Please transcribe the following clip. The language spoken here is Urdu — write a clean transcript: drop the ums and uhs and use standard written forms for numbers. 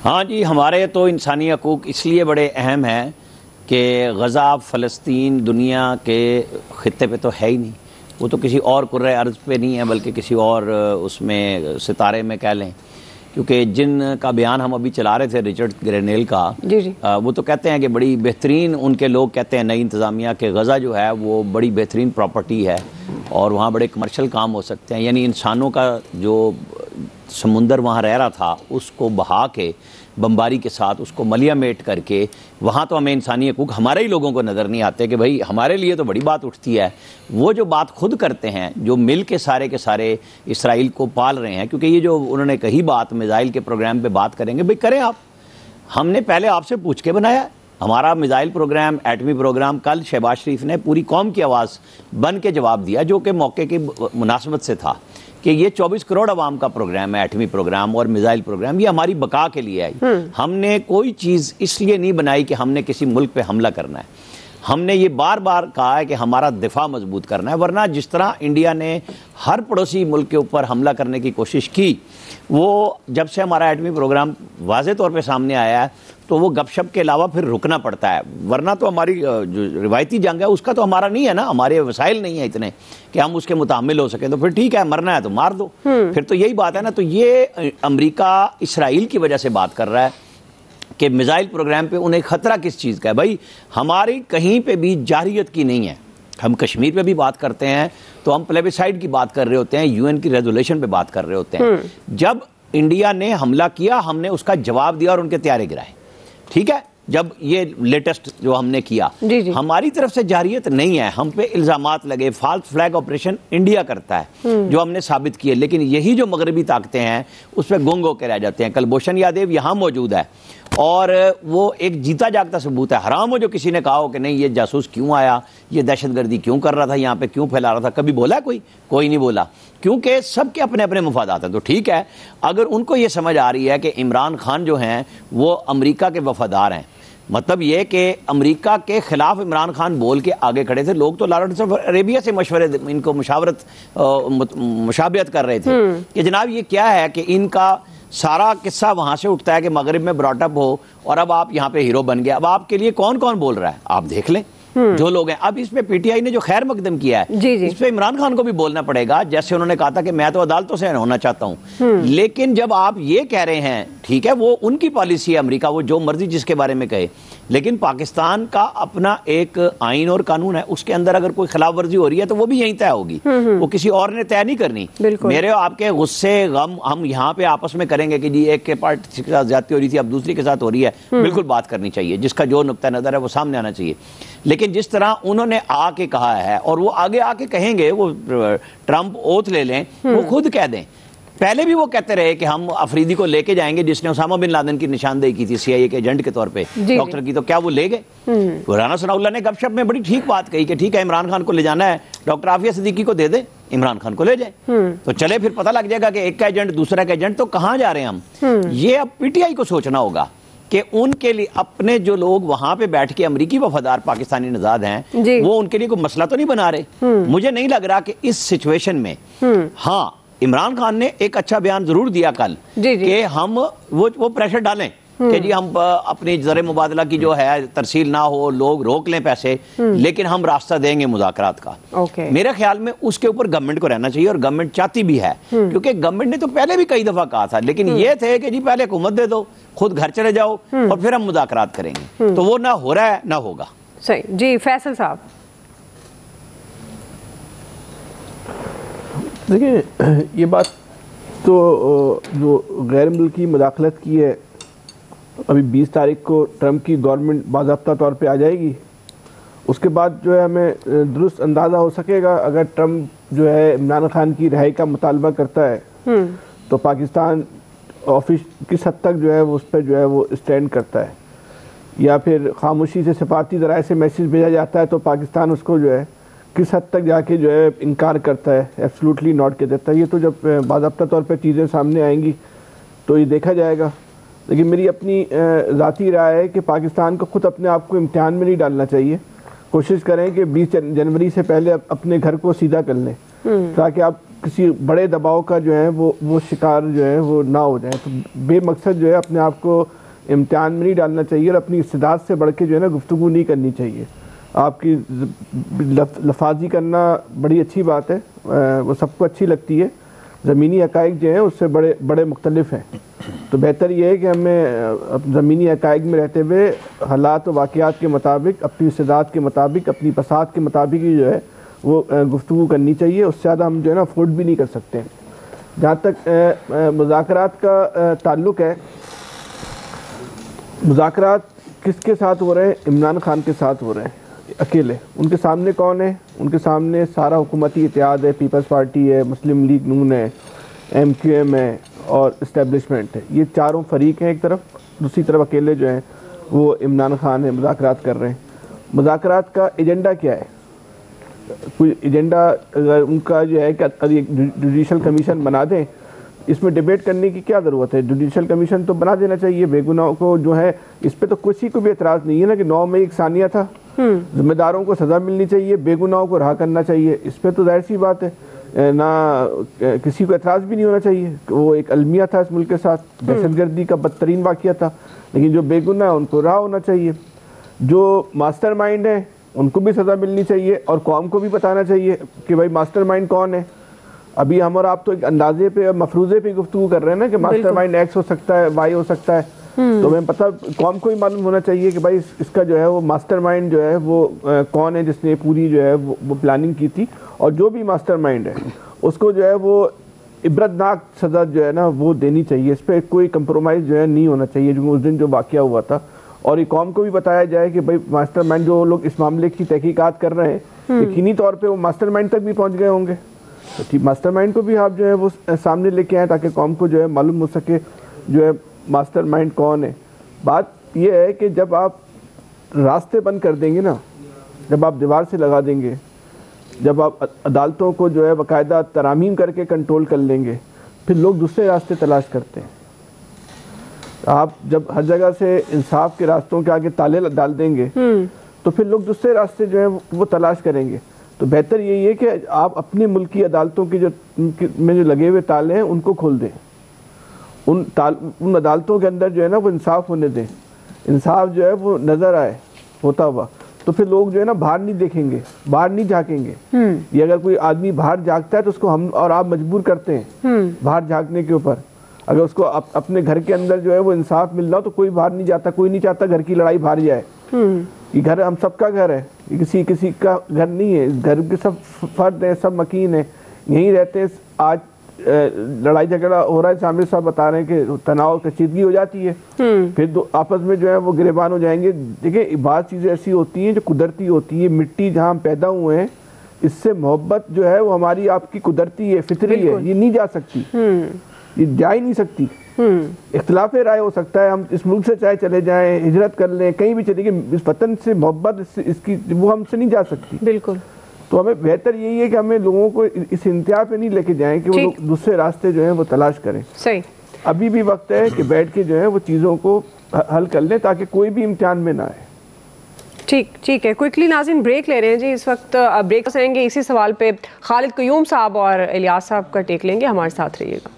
ہاں جی، ہمارے تو انسانی حقوق اس لیے بڑے اہم ہیں کہ غزہ فلسطین دنیا کے خطے پہ تو ہے ہی نہیں، وہ تو کسی اور کرۂ ارض پہ نہیں ہے بلکہ کسی اور اس میں ستارے میں کہہ لیں، کیونکہ جن کا بیان ہم ابھی چلا رہے تھے رچرڈ گرینیل کا، وہ تو کہتے ہیں کہ بڑی بہترین، ان کے لوگ کہتے ہیں نئی انتظامیہ کہ غزہ جو ہے وہ بڑی بہترین پراپرٹی ہے اور وہاں بڑے کمرشل کام ہو سکتے ہیں، یعنی انسانوں کا جو سمندر وہاں رہ رہا تھا اس کو بہا کے بمباری کے ساتھ اس کو ملیا میٹ کر کے وہاں تو ہمیں انسانی حقوق ہمارے ہی لوگوں کو نظر نہیں آتے کہ بھائی ہمارے لیے تو بڑی بات اٹھتی ہے، وہ جو بات خود کرتے ہیں جو مل کے سارے اسرائیل کو پال رہے ہیں، کیونکہ یہ جو انہوں نے کہی بات میزائل کے پروگرام پہ بات کریں گے، بھائی کریں آپ، ہم نے پہلے آپ سے پوچھ کے بنایا ہے ہمارا میزائل پروگرام، ایٹمی پروگرام، کل شہباز شریف نے پوری قوم کی آواز بن کے جواب دیا جو کہ موقع کی مناسبت سے تھا کہ یہ 24 کروڑ عوام کا پروگرام ہے، ایٹمی پروگرام اور میزائل پروگرام، یہ ہماری بقا کے لیے ہے، ہم نے کوئی چیز اس لیے نہیں بنائی کہ ہم نے کسی ملک پہ حملہ کرنا ہے، ہم نے یہ بار بار کہا ہے کہ ہمارا دفاع مضبوط کرنا ہے، ورنہ جس طرح انڈیا نے ہر پڑوسی ملک کے اوپر حملہ کرنے کی کوشش کی، وہ جب سے ہمارا ایٹمی پروگرام واضح طور پہ سامنے آیا ہے تو وہ گپ شپ کے علاوہ پھر رکنا پڑتا ہے، ورنہ تو ہماری جو روایتی جنگ ہے اس کا تو ہمارا نہیں ہے نا، ہمارے وسائل نہیں ہیں اتنے کہ ہم اس کے متحمل ہو سکیں، تو پھر ٹھیک ہے مرنا ہے تو مار دو، پھر تو یہی بات ہے نا۔ تو یہ امریکہ اسرائیل کی وجہ سے بات کر رہا ہے کہ میزائل پروگرام پہ انہیں خطرہ کس چیز کا ہے، بھائی ہماری کہیں پہ بھی جارحیت کی نہیں ہے، ہم کشمیر پہ بھی بات کرتے ہیں تو ہم پلیبیسائڈ کی بات کر رہے ہوتے ہیں، یو این کی ریزولیشن پہ بات کر رہے ہوتے ہیں، جب انڈیا نے حملہ کیا ہم نے اس کا جواب دیا اور ان کے طیارے گرائے، ٹھیک ہے، جب یہ لیٹسٹ جو ہم نے کیا ہماری طرف سے جارحیت نہیں ہے، ہم پہ الزامات لگے، فالس فلیگ آپریشن انڈیا کرتا ہے جو ہم نے ثابت کیے، لیکن یہی جو مغربی طاقتیں ہیں اس پہ گنگ ہو کے رہ جاتے ہیں۔ کلبھوشن یادیو یہاں موجود ہے اور وہ ایک جیتا جاگتا ثبوت ہے، حرام ہو جو کسی نے کہا ہو کہ نہیں یہ جاسوس کیوں آیا، یہ دہشت گردی کیوں کر رہا تھا، یہاں پہ کیوں پھیلا رہا تھا، کبھی بولا کوئی نہیں بولا، کیونکہ سب کے اپنے اپنے مفادات ہیں۔ تو ٹھیک ہے اگر ان کو یہ سمجھ آ رہی ہے کہ عمران خان جو ہیں وہ امریکہ کے وفادار ہیں، مطلب یہ کہ امریکہ کے خلاف عمران خان بول کے آگے کھڑے تھے، لوگ تو لارنس آف عربیہ سے مشورے ان کو مشابہت کر رہے تھے کہ جناب یہ کیا ہے کہ ان کا سارا قصہ وہاں سے اٹھتا ہے کہ مغرب میں براٹ اپ ہو اور اب آپ یہاں پہ ہیرو بن گئے، اب آپ کے لیے کون کون بول رہا ہے آپ دیکھ لیں جو لوگ ہیں۔ اب اس پہ پی ٹی آئی نے جو خیر مقدم کیا ہے اس پہ عمران خان کو بھی بولنا پڑے گا، جیسے انہوں نے کہا تھا کہ میں تو عدالتوں سے ہونا چاہتا ہوں، لیکن جب آپ یہ کہہ رہے ہیں ٹھیک ہے وہ ان کی پالیسی ہے امریکہ، وہ جو مرضی جس کے بارے میں کہے، لیکن پاکستان کا اپنا ایک آئین اور قانون ہے، اس کے اندر اگر کوئی خلاف ورزی ہو رہی ہے تو وہ بھی یہیں طے ہوگی، وہ کسی اور نے طے نہیں کرنی۔ میرے آپ کے غصے غم ہم یہاں پہ آپس میں کریں گے کہ جی ایک کے پارٹی کے ساتھ زیادتی ہو رہی تھی اب دوسری کے ساتھ ہو رہی ہے، بالکل بات کرنی چاہیے، جس کا جو نقطہ نظر ہے وہ سامنے آنا چاہیے، لیکن جس طرح انہوں نے آ کے کہا ہے اور وہ آگے آ کے کہیں گے، وہ ٹرمپ اوتھ لے لیں، وہ خود کہہ دیں، پہلے بھی وہ کہتے رہے کہ ہم افریدی کو لے کے جائیں گے جس نے اسامہ بن لادن کی نشاندہی کی تھی سی آئی اے کے ایجنٹ کے طور پہ ڈاکٹر کی، تو کیا وہ لے گئے؟ رانا ثناء اللہ نے گپ شپ میں بڑی ٹھیک بات کہی کہ ٹھیک ہے عمران خان کو لے جانا ہے، ڈاکٹر عافیہ صدیقی کو دے دیں، عمران خان کو لے جائیں، تو چلے پھر پتہ لگ جائے گا کہ ایک کا ایجنٹ دوسرا کا ایجنٹ، تو کہاں جا رہے ہیں ہم؟ یہ اب پی ٹی آئی کو سوچنا ہوگا کہ ان کے لیے اپنے جو لوگ وہاں پہ بیٹھ کے امریکی وفادار پاکستانی نژاد ہیں وہ ان کے لیے کوئی مسئلہ تو نہیں بنا رہے۔ مجھے نہیں لگ رہا کہ اس سچویشن میں، ہاں عمران خان نے ایک اچھا بیان ضرور دیا کل کہ ہم وہ پریشر ڈالیں کہ جی ہم اپنی زر مبادلہ کی جو ہے ترسیل نہ ہو، لوگ روک لیں پیسے، لیکن ہم راستہ دیں گے مذاکرات کا۔ میرے خیال میں اس کے اوپر گورنمنٹ کو رہنا چاہیے اور گورنمنٹ چاہتی بھی ہے، کیونکہ گورنمنٹ نے تو پہلے بھی کئی دفعہ کہا تھا، لیکن یہ تھے کہ جی پہلے حکومت دے دو، خود گھر چلے جاؤ اور پھر ہم مذاکرات کریں گے، تو وہ نہ ہو رہا ہے نہ ہوگا۔ صحیح جی فیصل صاحب۔ دیکھیں یہ بات تو جو غیر ملکی مداخلت کی ہے، ابھی 20 تاریخ کو ٹرمپ کی گورنمنٹ باضابطہ طور پہ آ جائے گی، اس کے بعد جو ہے ہمیں درست اندازہ ہو سکے گا اگر ٹرمپ جو ہے عمران خان کی رہائی کا مطالبہ کرتا ہے تو پاکستان کس حد تک جو ہے وہ اس پہ جو ہے وہ اسٹینڈ کرتا ہے، یا پھر خاموشی سے سفارتی ذرائع سے میسیج بھیجا جاتا ہے تو پاکستان اس کو جو ہے کس حد تک جا کے جو ہے انکار کرتا ہے، ایبسلوٹلی ناٹ کہہ دیتا ہے۔ یہ تو جب باضابطہ طور پہ چیزیں سامنے آئیں گی تو یہ دیکھا جائے گا، لیکن میری اپنی ذاتی رائے ہے کہ پاکستان کو خود اپنے آپ کو امتحان میں نہیں ڈالنا چاہیے، کوشش کریں کہ 20 جنوری سے پہلے اپنے گھر کو سیدھا کر لیں تاکہ آپ کسی بڑے دباؤ کا جو ہے وہ شکار جو ہے وہ نہ ہو جائیں. تو بے مقصد جو ہے اپنے آپ کو امتحان میں نہیں ڈالنا چاہیے اور اپنی استعداد سے بڑھ کے جو ہے نا گفتگو نہیں کرنی چاہیے. آپ کی لفاظی کرنا بڑی اچھی بات ہے, وہ سب کو اچھی لگتی ہے, زمینی حقائق جو ہیں اس سے بڑے مختلف ہیں. تو بہتر یہ ہے کہ ہمیں زمینی حقائق میں رہتے ہوئے حالات و واقعات کے مطابق, اپنی استعداد کے مطابق, اپنی پسات کے مطابق ہی جو ہے وہ گفتگو کرنی چاہیے. اس سے زیادہ ہم جو ہے نا افورڈ بھی نہیں کر سکتے. جہاں تک مذاکرات کا تعلق ہے, مذاکرات کس کے ساتھ ہو رہے ہیں؟ عمران خان کے ساتھ ہو رہے ہیں اکیلے. ان کے سامنے کون ہے؟ ان کے سامنے سارا حکومتی اتحاد ہے, پیپلز پارٹی ہے, مسلم لیگ نون ہے, ایم کیو ایم ہے اور اسٹیبلشمنٹ ہے. یہ چاروں فریق ہیں ایک طرف, دوسری طرف اکیلے جو ہیں وہ عمران خان ہے, مذاکرات کر رہے ہیں. مذاکرات کا ایجنڈا کیا ہے؟ کوئی ایجنڈا اگر ان کا جو ہے کہ جوڈیشل کمیشن بنا دیں, اس میں ڈیبیٹ کرنے کی کیا ضرورت ہے؟ جوڈیشل کمیشن تو بنا دینا چاہیے. بے گناہوں کو جو ہے اس پہ تو کسی کو بھی اعتراض نہیں ہے نا کہ 9 مئی ایک ثانیہ تھا, ذمہ داروں کو سزا ملنی چاہیے, بے گناہوں کو رہا کرنا چاہیے. اس پہ تو ظاہر سی بات ہے, نہ کسی کو اعتراض بھی نہیں ہونا چاہیے. وہ ایک المیہ تھا اس ملک کے ساتھ, دہشت گردی کا بدترین واقعہ تھا, لیکن جو بے گناہ ان کو رہا ہونا چاہیے. جو ماسٹر مائنڈ ہیں ان کو بھی سزا ملنی چاہیے اور قوم کو بھی بتانا چاہیے کہ بھائی ماسٹر مائنڈ کون ہے. ابھی ہم اور آپ تو ایک اندازے پہ, مفروضے پہ گفتگو کر رہے ہیں نا کہ ماسٹر مائنڈ ایکس ہو سکتا ہے, وائی ہو سکتا ہے. تو ہمیں پتہ قوم کو ہی معلوم ہونا چاہیے کہ بھائی اس کا جو ہے وہ ماسٹر مائنڈ جو ہے وہ کون ہے جس نے پوری جو ہے وہ پلاننگ کی تھی. اور جو بھی ماسٹر مائنڈ ہے اس کو جو ہے وہ عبرتناک سزا جو ہے نا وہ دینی چاہیے. اس پہ کوئی کمپرومائز جو ہے نہیں ہونا چاہیے. جو اس دن جو واقعہ ہوا تھا, اور یہ قوم کو بھی بتایا جائے کہ بھائی ماسٹر مائنڈ جو لوگ اس معاملے کی تحقیقات کر رہے ہیں یقینی طور پہ وہ ماسٹر مائنڈ تک بھی پہنچ گئے ہوں گے. تو ٹھیک, ماسٹر مائنڈ کو بھی آپ جو ہے وہ سامنے لے کے آئیں تاکہ قوم کو جو ہے معلوم ہو سکے جو ہے ماسٹر مائنڈ کون ہے. بات یہ ہے کہ جب آپ راستے بند کر دیں گے نا, جب آپ دیوار سے لگا دیں گے, جب آپ عدالتوں کو جو ہے باقاعدہ ترامیم کر کے کنٹرول کر لیں گے, پھر لوگ دوسرے راستے تلاش کرتے ہیں. آپ جب ہر جگہ سے انصاف کے راستوں کے آگے تالے ڈال دیں گے تو پھر لوگ دوسرے راستے جو ہیں وہ تلاش کریں گے. تو بہتر یہی ہے کہ آپ اپنے ملکی عدالتوں کی میں جو لگے ہوئے تالے ہیں ان کو کھول دیں. ان عدالتوں کے اندر جو ہے نا وہ انصاف ہونے دیں, انصاف جو ہے وہ نظر آئے ہوتا ہوا. تو پھر لوگ جو ہے نا باہر نہیں دیکھیں گے, باہر نہیں جھانکیں گے. یہ اگر کوئی آدمی باہر جھانکتا ہے تو اس کو ہم اور آپ مجبور کرتے ہیں باہر جھانکنے کے اوپر. اگر اس کو اپنے گھر کے اندر جو ہے وہ انصاف مل رہا ہو تو کوئی باہر نہیں جاتا. کوئی نہیں چاہتا گھر کی لڑائی باہر جائے. یہ گھر ہم سب کا گھر ہے, یہ کسی کا گھر نہیں ہے. اس گھر کے سب فرد ہیں, سب مکین ہیں, یہیں رہتے ہیں. آج لڑائی جھگڑا ہو رہا ہے, عامر صاحب بتا رہے ہیں کہ تناؤ کشیدگی ہو جاتی ہے, پھر آپس میں جو ہے وہ گریبان ہو جائیں گے. دیکھیں بعض چیزیں ایسی ہوتی ہیں جو قدرتی ہوتی ہیں. مٹی جہاں ہم پیدا ہوئے ہیں, اس سے محبت جو ہے وہ ہماری آپ کی قدرتی ہے, فطری ہے. یہ نہیں جا سکتی, یہ جا ہی نہیں سکتی. اختلاف رائے ہو سکتا ہے, ہم اس ملک سے چاہے چلے جائیں, ہجرت کر لیں, کہیں بھی چلے گئے, اس وطن سے محبت اس کی وہ ہم سے نہیں جا سکتی. بالکل. تو ہمیں بہتر یہی ہے کہ ہمیں لوگوں کو اس انتہا پہ نہیں لے کے جائیں کہ وہ لوگ دوسرے راستے جو ہیں وہ تلاش کریں. صحیح. ابھی بھی وقت ہے کہ بیٹھ کے جو ہے وہ چیزوں کو حل کر لیں تاکہ کوئی بھی امتحان میں نہ آئے. ٹھیک ہے. کوئکلی ناظرین بریک لے رہے ہیں جی. اس وقت بریک کریں گے, اسی سوال پہ خالد قیوم صاحب اور الیاس صاحب کا ٹیک لیں گے. ہمارے ساتھ رہیے گا.